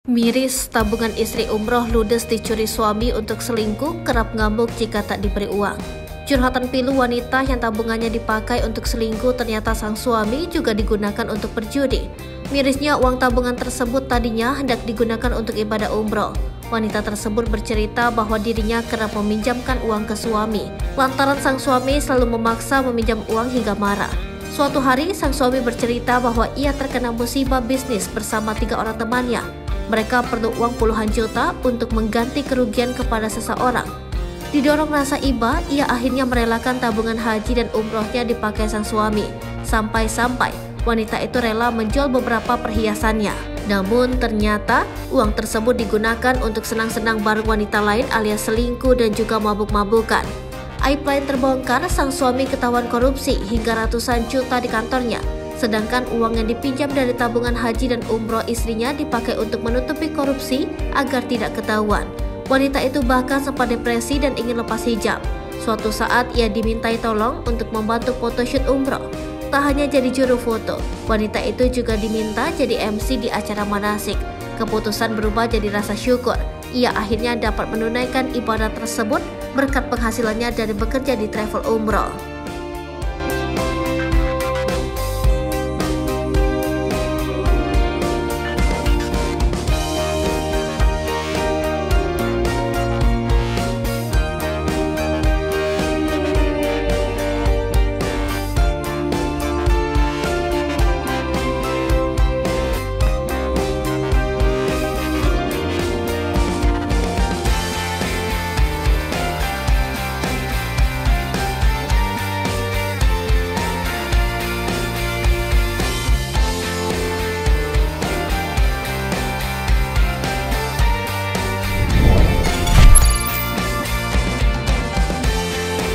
Miris, tabungan istri umroh ludes dicuri suami untuk selingkuh, kerap ngamuk jika tak diberi uang. Curhatan pilu wanita yang tabungannya dipakai untuk selingkuh, ternyata sang suami juga digunakan untuk berjudi. Mirisnya, uang tabungan tersebut tadinya hendak digunakan untuk ibadah umroh. Wanita tersebut bercerita bahwa dirinya kerap meminjamkan uang ke suami, lantaran sang suami selalu memaksa meminjam uang hingga marah. Suatu hari, sang suami bercerita bahwa ia terkena musibah bisnis bersama 3 orang temannya. Mereka perlu uang puluhan juta untuk mengganti kerugian kepada seseorang. Didorong rasa iba, ia akhirnya merelakan tabungan haji dan umrohnya dipakai sang suami. Sampai-sampai wanita itu rela menjual beberapa perhiasannya. Namun ternyata uang tersebut digunakan untuk senang-senang bareng wanita lain alias selingkuh dan juga mabuk-mabukan. Aib lain terbongkar, sang suami ketahuan korupsi hingga ratusan juta di kantornya. Sedangkan uang yang dipinjam dari tabungan haji dan umroh istrinya dipakai untuk menutupi korupsi agar tidak ketahuan. Wanita itu bahkan sempat depresi dan ingin lepas hijab. Suatu saat ia dimintai tolong untuk membantu photoshoot umroh. Tak hanya jadi juru foto, wanita itu juga diminta jadi MC di acara manasik. Keputusan berubah jadi rasa syukur. Ia akhirnya dapat menunaikan ibadah tersebut berkat penghasilannya dari bekerja di travel umroh.